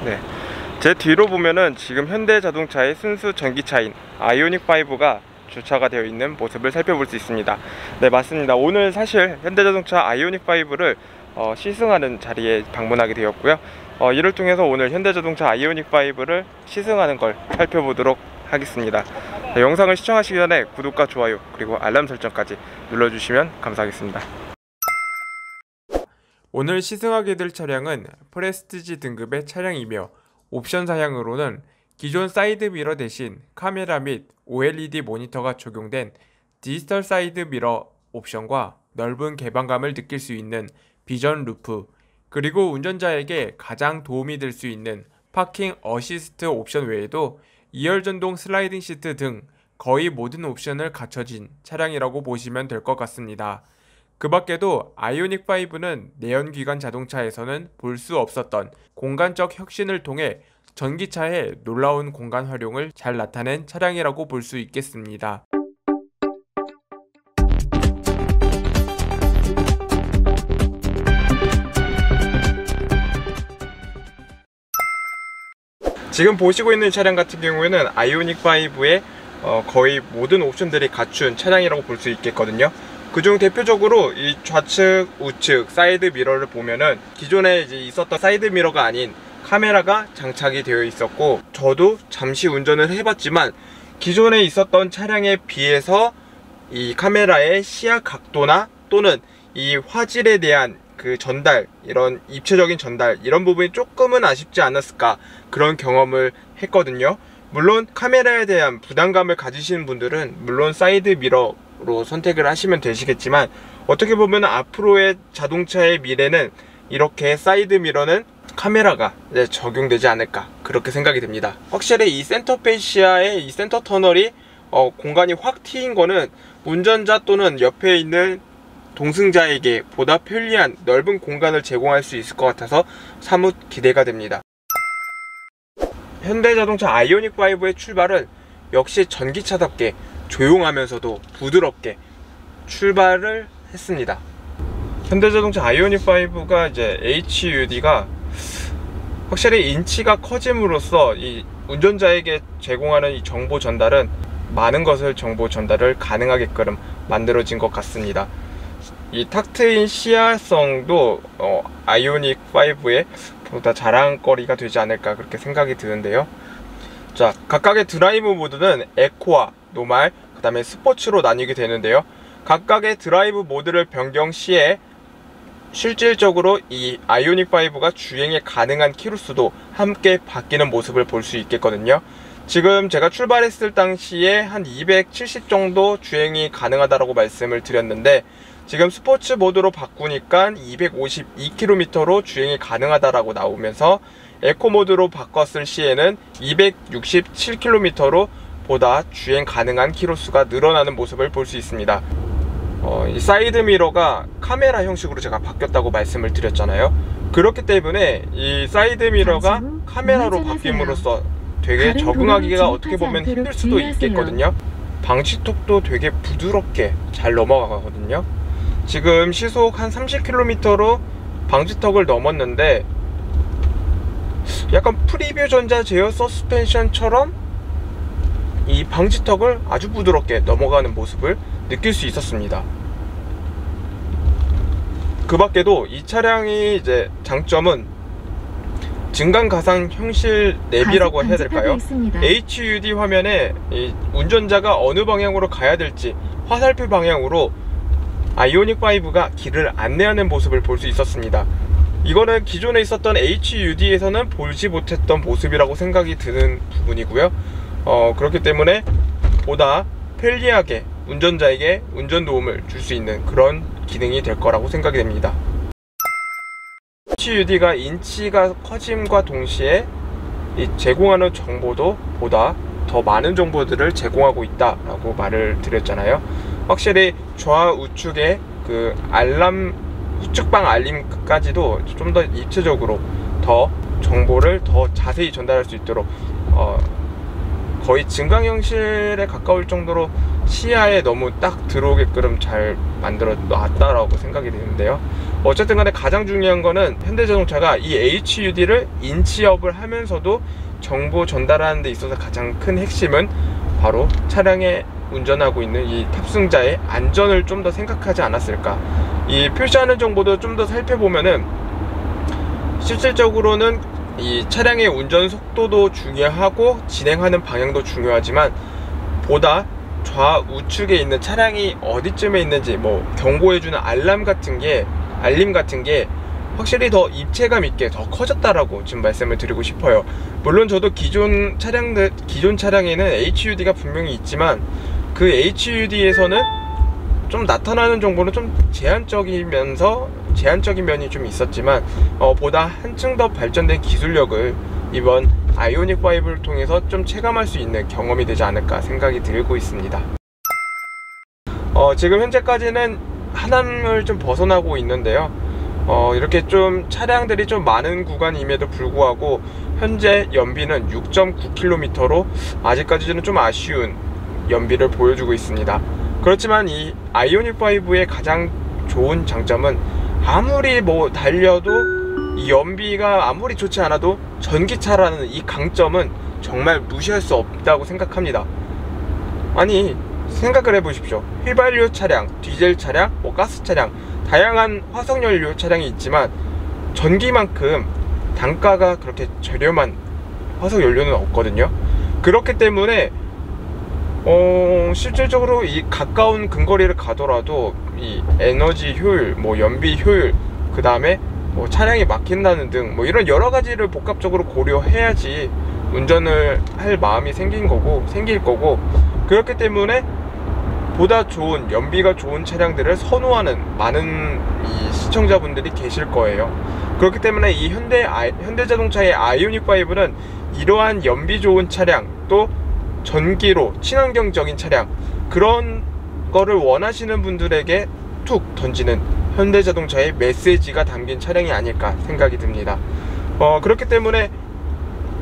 네, 제 뒤로 보면은 지금 현대자동차의 순수 전기차인 아이오닉5가 주차가 되어 있는 모습을 살펴볼 수 있습니다. 네, 맞습니다. 오늘 사실 현대자동차 아이오닉5를 시승하는 자리에 방문하게 되었고요. 이를 통해서 오늘 현대자동차 아이오닉5를 시승하는 걸 살펴보도록 하겠습니다. 자, 영상을 시청하시기 전에 구독과 좋아요 그리고 알람 설정까지 눌러주시면 감사하겠습니다. 오늘 시승하게 될 차량은 프레스티지 등급의 차량이며 옵션 사양으로는 기존 사이드 미러 대신 카메라 및 OLED 모니터가 적용된 디지털 사이드 미러 옵션과 넓은 개방감을 느낄 수 있는 비전 루프, 그리고 운전자에게 가장 도움이 될 수 있는 파킹 어시스트 옵션 외에도 2열 전동 슬라이딩 시트 등 거의 모든 옵션을 갖춰진 차량이라고 보시면 될 것 같습니다. 그 밖에도 아이오닉5는 내연기관 자동차에서는 볼 수 없었던 공간적 혁신을 통해 전기차의 놀라운 공간 활용을 잘 나타낸 차량이라고 볼 수 있겠습니다. 지금 보시고 있는 차량 같은 경우에는 아이오닉5의 거의 모든 옵션들이 갖춘 차량이라고 볼 수 있겠거든요. 그중 대표적으로 이 좌측, 우측, 사이드 미러를 보면은 기존에 이제 있었던 사이드 미러가 아닌 카메라가 장착이 되어 있었고, 저도 잠시 운전을 해봤지만 기존에 있었던 차량에 비해서 이 카메라의 시야 각도나 또는 이 화질에 대한 그 전달, 이런 입체적인 전달, 이런 부분이 조금은 아쉽지 않았을까, 그런 경험을 했거든요. 물론 카메라에 대한 부담감을 가지시는 분들은 물론 사이드 미러로 선택을 하시면 되시겠지만, 어떻게 보면 앞으로의 자동차의 미래는 이렇게 사이드 미러는 카메라가 이제 적용되지 않을까, 그렇게 생각이 됩니다. 확실히 이 센터 페시아의 이 센터 터널이 공간이 확 트인 거는 운전자 또는 옆에 있는 동승자에게 보다 편리한 넓은 공간을 제공할 수 있을 것 같아서 사뭇 기대가 됩니다. 현대자동차 아이오닉5의 출발은 역시 전기차답게 조용하면서도 부드럽게 출발을 했습니다. 현대자동차 아이오닉5가 이제 HUD가 확실히 인치가 커짐으로써 이 운전자에게 제공하는 이 정보 전달은 많은 것을 정보 전달을 가능하게끔 만들어진 것 같습니다. 이 탁 트인 시야성도 아이오닉5의 보다 자랑거리가 되지 않을까, 그렇게 생각이 드는데요. 자, 각각의 드라이브 모드는 에코와 노말, 그 다음에 스포츠로 나뉘게 되는데요. 각각의 드라이브 모드를 변경 시에 실질적으로 이 아이오닉5가 주행에 가능한 키로수도 함께 바뀌는 모습을 볼 수 있겠거든요. 지금 제가 출발했을 당시에 한 270 정도 주행이 가능하다고 말씀을 드렸는데, 지금 스포츠 모드로 바꾸니까 252km로 주행이 가능하다고 나오면서 에코 모드로 바꿨을 시에는 267km로 보다 주행 가능한 키로수가 늘어나는 모습을 볼 수 있습니다. 이 사이드 미러가 카메라 형식으로 제가 바뀌었다고 말씀을 드렸잖아요. 그렇기 때문에 이 사이드 미러가 카메라로 바뀜으로써 되게 적응하기가 어떻게 보면 힘들 수도 있겠거든요. 방지턱도 되게 부드럽게 잘 넘어가거든요. 지금 시속 한 30km로 방지턱을 넘었는데 약간 프리뷰 전자 제어 서스펜션처럼 이 방지턱을 아주 부드럽게 넘어가는 모습을 느낄 수 있었습니다. 그 밖에도 이 차량이 이제 장점은 증강 가상 현실 내비라고 해야 될까요? HUD 화면에 이 운전자가 어느 방향으로 가야 될지 화살표 방향으로 아이오닉5가 길을 안내하는 모습을 볼 수 있었습니다. 이거는 기존에 있었던 HUD에서는 보지 못했던 모습이라고 생각이 드는 부분이고요. 그렇기 때문에 보다 편리하게 운전자에게 운전 도움을 줄 수 있는 그런 기능이 될 거라고 생각이 됩니다. HUD가 인치가 커짐과 동시에 이 제공하는 정보도 보다 더 많은 정보들을 제공하고 있다라고 말을 드렸잖아요. 확실히 좌우측에 그 알람, 우측방 알림까지도 좀 더 입체적으로 더 정보를 더 자세히 전달할 수 있도록 거의 증강 형실에 가까울 정도로 시야에 너무 딱 들어오게끔 잘 만들어 놨다라고 생각이 되는데요. 어쨌든 간에 가장 중요한 거는 현대자동차가 이 HUD를 인치업을 하면서도 정보 전달하는 데 있어서 가장 큰 핵심은 바로 차량에 운전하고 있는 이 탑승자의 안전을 좀 더 생각하지 않았을까. 이 표시하는 정보도 좀 더 살펴보면은 실질적으로는 이 차량의 운전 속도도 중요하고 진행하는 방향도 중요하지만 보다 좌우측에 있는 차량이 어디쯤에 있는지 뭐 경고해주는 알림 같은 게 확실히 더 입체감 있게 더 커졌다라고 지금 말씀을 드리고 싶어요. 물론 저도 기존 차량에는 HUD가 분명히 있지만 그 HUD에서는 좀 나타나는 정보는 좀 제한적인 면이 좀 있었지만 보다 한층 더 발전된 기술력을 이번 아이오닉 5를 통해서 좀 체감할 수 있는 경험이 되지 않을까 생각이 들고 있습니다. 지금 현재까지는 하남을 좀 벗어나고 있는데요. 이렇게 좀 차량들이 좀 많은 구간임에도 불구하고 현재 연비는 6.9km로 아직까지는 좀 아쉬운 연비를 보여주고 있습니다. 그렇지만 이 아이오닉 5의 가장 좋은 장점은 아무리 뭐 달려도 이 연비가 아무리 좋지 않아도 전기차라는 이 강점은 정말 무시할 수 없다고 생각합니다. 아니 생각을 해보십시오. 휘발유 차량, 디젤 차량, 뭐 가스 차량, 다양한 화석연료 차량이 있지만 전기만큼 단가가 그렇게 저렴한 화석연료는 없거든요. 그렇기 때문에 실질적으로 이 가까운 근거리를 가더라도 이 에너지 효율, 뭐 연비 효율, 그 다음에 뭐 차량이 막힌다는 등 뭐 이런 여러 가지를 복합적으로 고려해야지 운전을 할 마음이 생길 거고 그렇기 때문에 보다 좋은 연비가 좋은 차량들을 선호하는 많은 이 시청자분들이 계실 거예요. 그렇기 때문에 이 현대자동차의 아이오닉 5는 이러한 연비 좋은 차량, 또 전기로 친환경적인 차량, 그런 거를 원하시는 분들에게 툭 던지는 현대자동차의 메시지가 담긴 차량이 아닐까 생각이 듭니다. 그렇기 때문에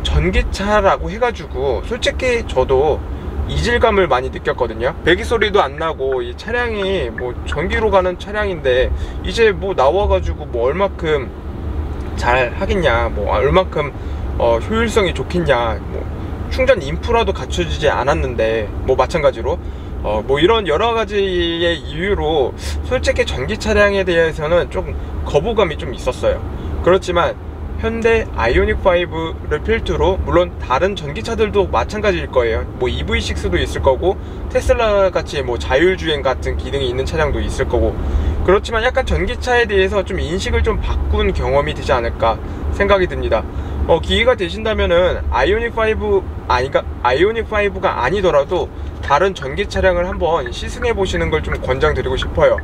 전기차라고 해가지고 솔직히 저도 이질감을 많이 느꼈거든요. 배기 소리도 안 나고 이 차량이 뭐 전기로 가는 차량인데 이제 뭐 나와가지고 뭐 얼마큼 잘 하겠냐, 뭐 얼마큼 효율성이 좋겠냐, 뭐 충전 인프라도 갖춰지지 않았는데 뭐 마찬가지로 뭐 이런 여러 가지의 이유로 솔직히 전기 차량에 대해서는 좀 거부감이 좀 있었어요. 그렇지만 현대 아이오닉 5를 필두로 물론 다른 전기차들도 마찬가지일 거예요. 뭐 EV6도 있을 거고 테슬라 같이 뭐 자율주행 같은 기능이 있는 차량도 있을 거고, 그렇지만 약간 전기차에 대해서 좀 인식을 좀 바꾼 경험이 되지 않을까 생각이 듭니다. 기회가 되신다면은 아이오닉 5가 아니더라도 다른 전기 차량을 한번 시승해 보시는 걸 좀 권장드리고 싶어요.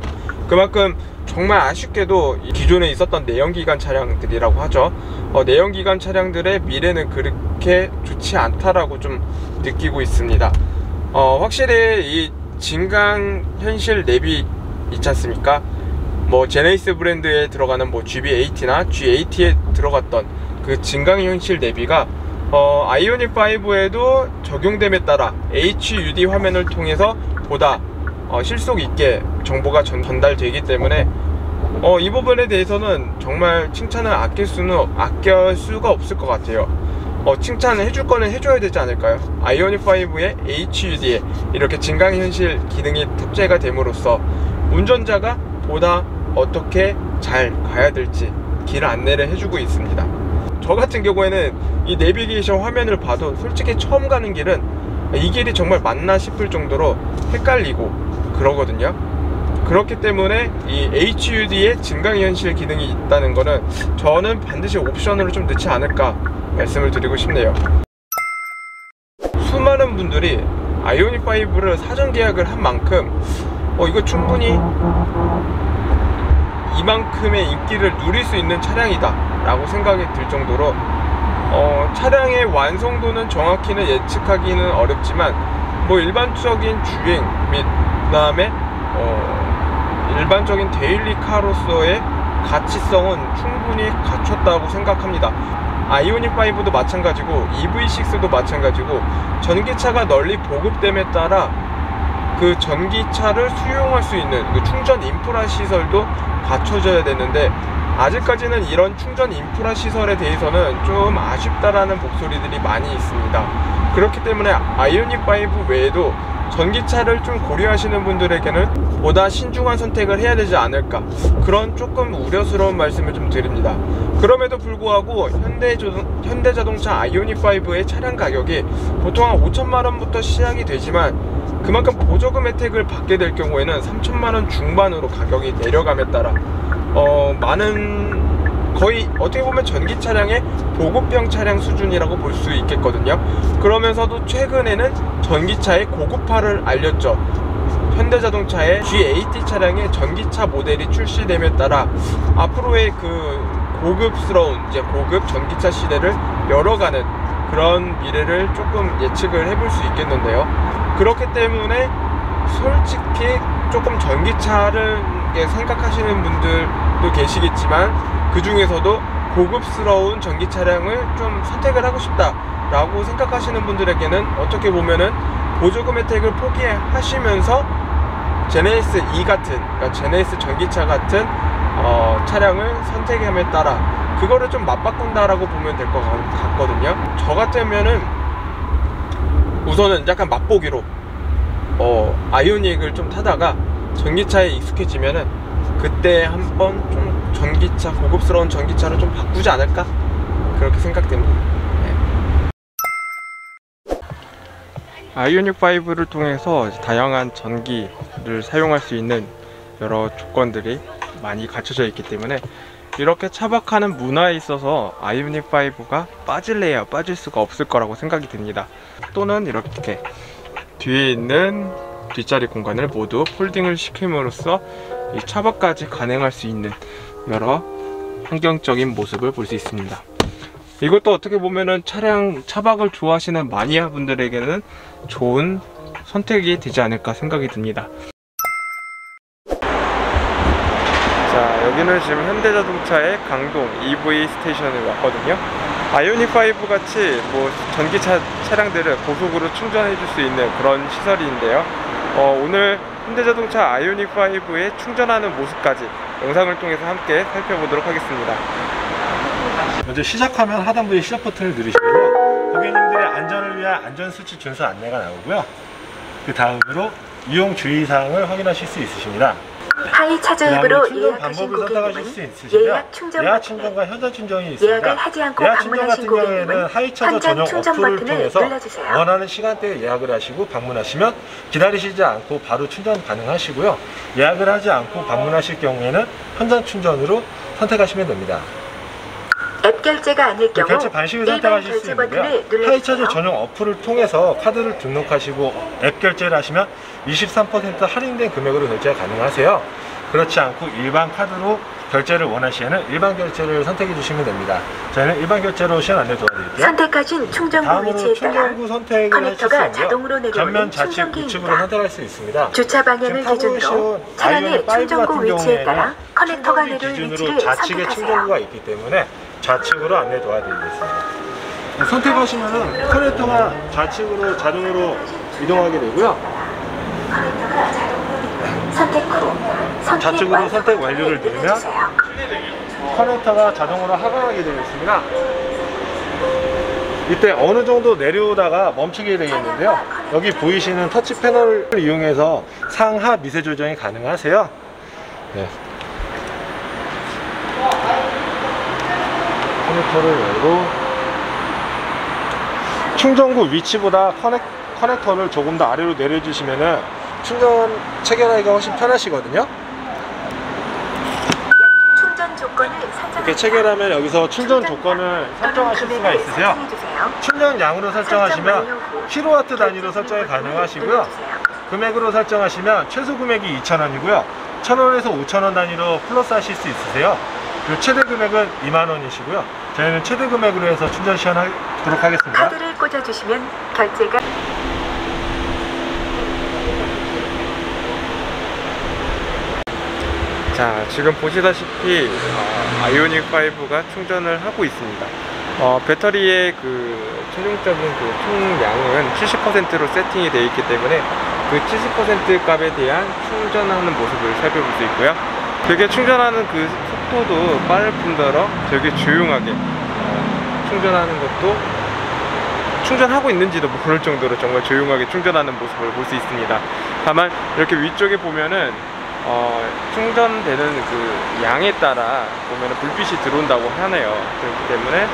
그만큼 정말 아쉽게도 기존에 있었던 내연기관 차량들이라고 하죠. 내연기관 차량들의 미래는 그렇게 좋지 않다라고 좀 느끼고 있습니다. 확실히 이 진강현실 내비 있지 않습니까? 뭐 제네시스 브랜드에 들어가는 뭐 GB80나 G80에 들어갔던 그 진강현실 내비가 아이오닉 5에도 적용됨에 따라 HUD 화면을 통해서 보다 실속 있게 정보가 전달되기 때문에 이 부분에 대해서는 정말 칭찬을 아낄 수가 없을 것 같아요. 칭찬을 해줄 거는 해줘야 되지 않을까요? 아이오닉 5의 HUD에 이렇게 진강현실 기능이 탑재가 됨으로써 운전자가 보다 어떻게 잘 가야 될지 길 안내를 해주고 있습니다. 저 같은 경우에는 이 내비게이션 화면을 봐도 솔직히 처음 가는 길은 이 길이 정말 맞나 싶을 정도로 헷갈리고 그러거든요. 그렇기 때문에 이 HUD에 증강현실 기능이 있다는 거는 저는 반드시 옵션으로 좀 넣지 않을까 말씀을 드리고 싶네요. 수많은 분들이 아이오닉 5를 사전 계약을 한 만큼 이거 충분히 이만큼의 인기를 누릴 수 있는 차량이다 라고 생각이 들 정도로 차량의 완성도는 정확히는 예측하기는 어렵지만 뭐 일반적인 주행 및 그 다음에 일반적인 데일리카로서의 가치성은 충분히 갖췄다고 생각합니다. 아이오닉 5도 마찬가지고 EV6도 마찬가지고 전기차가 널리 보급됨에 따라 그 전기차를 수용할 수 있는 그 충전 인프라 시설도 갖춰져야 되는데, 아직까지는 이런 충전 인프라 시설에 대해서는 좀 아쉽다라는 목소리들이 많이 있습니다. 그렇기 때문에 아이오닉5 외에도 전기차를 좀 고려하시는 분들에게는 보다 신중한 선택을 해야 되지 않을까, 그런 조금 우려스러운 말씀을 좀 드립니다. 그럼에도 불구하고 현대자동차 아이오닉5의 차량 가격이 보통 한 5천만원부터 시작이 되지만, 그만큼 보조금 혜택을 받게 될 경우에는 3천만원 중반으로 가격이 내려감에 따라 거의 어떻게 보면 전기 차량의 보급형 차량 수준이라고 볼 수 있겠거든요. 그러면서도 최근에는 전기차의 고급화를 알렸죠. 현대자동차의 G80 차량의 전기차 모델이 출시됨에 따라 앞으로의 그 고급스러운 고급 전기차 시대를 열어가는 그런 미래를 조금 예측을 해볼 수 있겠는데요. 그렇기 때문에 솔직히 조금 전기차를 생각하시는 분들도 계시겠지만, 그 중에서도 고급스러운 전기 차량을 좀 선택을 하고 싶다 라고 생각하시는 분들에게는 어떻게 보면은 보조금 혜택을 포기하시면서 제네시스 E 같은, 그러니까 제네시스 전기차 같은 차량을 선택함에 따라 그거를 좀 맞바꾼다라고 보면 될 것 같거든요. 저 같으면은 우선은 약간 맛보기로 아이오닉을 좀 타다가 전기차에 익숙해지면은 그때 한번 좀 전기차, 고급스러운 전기차로 좀 바꾸지 않을까, 그렇게 생각됩니다. 네. 아이오닉5를 통해서 다양한 전기를 사용할 수 있는 여러 조건들이 많이 갖춰져 있기 때문에 이렇게 차박하는 문화에 있어서 아이오닉5가 빠질래야 빠질 수가 없을 거라고 생각이 듭니다. 또는 이렇게 뒤에 있는 뒷자리 공간을 모두 폴딩을 시킴으로써 이 차박까지 가능할 수 있는 여러 환경적인 모습을 볼 수 있습니다. 이것도 어떻게 보면은 차박을 좋아하시는 마니아 분들에게는 좋은 선택이 되지 않을까 생각이 듭니다. 자, 여기는 지금 현대자동차의 강동 EV 스테이션에 왔거든요. 아이오닉5 같이 전기차 차량들을 고속으로 충전해 줄 수 있는 그런 시설인데요. 오늘 현대자동차 아이오닉5의 충전하는 모습까지 영상을 통해서 함께 살펴보도록 하겠습니다. 먼저 시작하면 하단부의 시작 버튼을 누르시면요, 고객님들의 안전을 위한 안전수칙 준수 안내가 나오고요, 그 다음으로 이용 주의사항을 확인하실 수 있으십니다. 하이 차저앱으로 충전 방법을 선택하실 수 있으시고요, 예약 충전과 현장 충전이 있습니다. 예약을 하지 않고 예약 충전 방문하신 같은 경우에는 하이차저 전용 어플을 통해서 눌러주세요. 원하는 시간대에 예약을 하시고 방문하시면 기다리시지 않고 바로 충전 가능하시고요, 예약을 하지 않고 방문하실 경우에는 현장 충전으로 선택하시면 됩니다. 앱 결제가 아닐 경우 결제 방식을 선택하실 수 있는데요, 하이차저 전용 어플을 통해서 카드를 등록하시고 앱 결제를 하시면 23% 할인된 금액으로 결제가 가능하세요. 그렇지 않고 일반 카드로 결제를 원하시면 일반 결제를 선택해 주시면 됩니다. 저희는 일반 결제로 시연 안내 도와드릴게요. 선택하신 충전구 위치에 따라 충전구 선택을 커넥터가 자동으로 내려오는 전면 좌측 우측으로 충전기입니다. 선택할 수 있습니다. 주차 방향을 기준으로 차량의 충전구 위치에 따라 커넥터가 내려올 위치를 좌측에 선택하세요. 충전구가 있기 때문에 좌측으로 안내 도와드리겠습니다. 선택하시면 커넥터가 좌측으로 자동으로 이동하게 되고요, 선택 후 좌측으로 선택 완료를 누르면 커넥터가 자동으로 하강하게 되어 있습니다. 이때 어느 정도 내려오다가 멈추게 되겠는데요, 여기 보이시는 터치 패널을 이용해서 상하 미세 조정이 가능하세요. 네. 커넥터를 열고 충전구 위치보다 커넥터를 조금 더 아래로 내려주시면은 충전 체결하기가 훨씬 편하시거든요. 충전 조건을 이렇게 체결하면 여기서 충전 조건을 설정하실 수가 있으세요. 충전량으로 설정하시면 킬로와트 단위로 설정이 가능하시고요, 금액으로 설정하시면 최소 금액이 2,000원이고요 1,000원에서 5,000원 단위로 플러스 하실 수 있으세요. 그리고 최대 금액은 20,000원이시고요 저희는 최대 금액으로 해서 충전 시연하도록 하겠습니다. 카드를 꽂아주시면 결제가 자, 지금 보시다시피 아이오닉5가 충전을 하고 있습니다. 배터리의 그 최종적인 그 총량은 70%로 세팅이 되어 있기 때문에 그 70% 값에 대한 충전하는 모습을 살펴볼 수 있고요. 되게 충전하는 그 속도도 빠를 뿐더러 되게 조용하게 충전하는 것도, 충전하고 있는지도 모를 정도로 정말 조용하게 충전하는 모습을 볼 수 있습니다. 다만 이렇게 위쪽에 보면은 충전되는 그 양에 따라 보면은 불빛이 들어온다고 하네요. 그렇기 때문에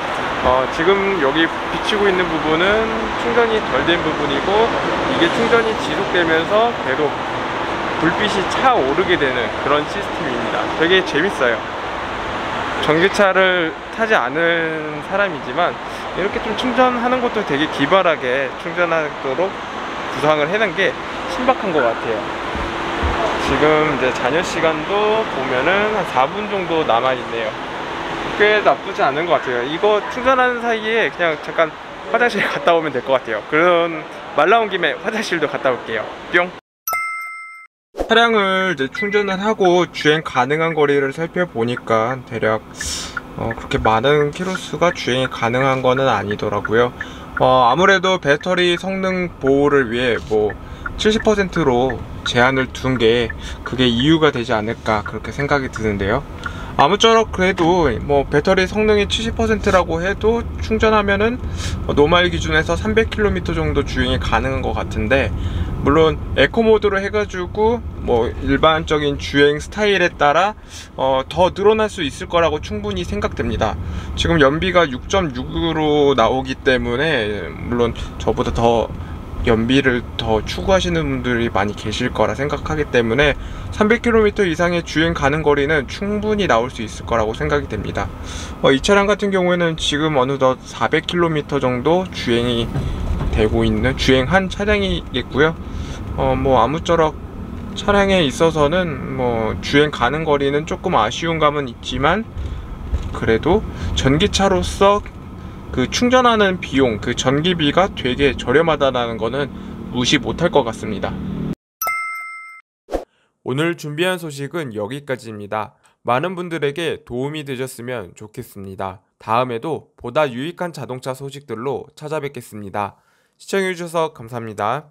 지금 여기 비치고 있는 부분은 충전이 덜 된 부분이고, 이게 충전이 지속되면서 계속 불빛이 차오르게 되는 그런 시스템입니다. 되게 재밌어요. 전기차를 타지 않은 사람이지만 이렇게 좀 충전하는 것도 되게 기발하게 충전하도록 구성을 해놓은 게 신박한 것 같아요. 지금 이제 잔여 시간도 보면은 한 4분 정도 남아있네요. 꽤 나쁘지 않은 것 같아요. 이거 충전하는 사이에 그냥 잠깐 화장실 갔다 오면 될 것 같아요. 그런 말 나온 김에 화장실도 갔다 올게요. 뿅! 차량을 이제 충전을 하고 주행 가능한 거리를 살펴보니까 대략 그렇게 많은 키로수가 주행이 가능한 거는 아니더라고요. 아무래도 배터리 성능 보호를 위해 뭐 70%로 제한을 둔 게 그게 이유가 되지 않을까 그렇게 생각이 드는데요. 아무쪼록 그래도 뭐 배터리 성능이 70%라고 해도 충전하면은 노말 기준에서 300km 정도 주행이 가능한 것 같은데, 물론 에코 모드로 해가지고 뭐 일반적인 주행 스타일에 따라 더 늘어날 수 있을 거라고 충분히 생각됩니다. 지금 연비가 6.6으로 나오기 때문에 물론 저보다 더 연비를 더 추구하시는 분들이 많이 계실 거라 생각하기 때문에 300km 이상의 주행 가능 거리는 충분히 나올 수 있을 거라고 생각이 됩니다. 이 차량 같은 경우에는 지금 어느덧 400km 정도 주행이 되고 있는, 주행한 차량이겠고요. 뭐 아무쪼록 차량에 있어서는 뭐 주행 가능 거리는 조금 아쉬운 감은 있지만, 그래도 전기차로서 그 충전하는 비용, 그 전기비가 되게 저렴하다는 거는 무시 못할 것 같습니다. 오늘 준비한 소식은 여기까지입니다. 많은 분들에게 도움이 되셨으면 좋겠습니다. 다음에도 보다 유익한 자동차 소식들로 찾아뵙겠습니다. 시청해주셔서 감사합니다.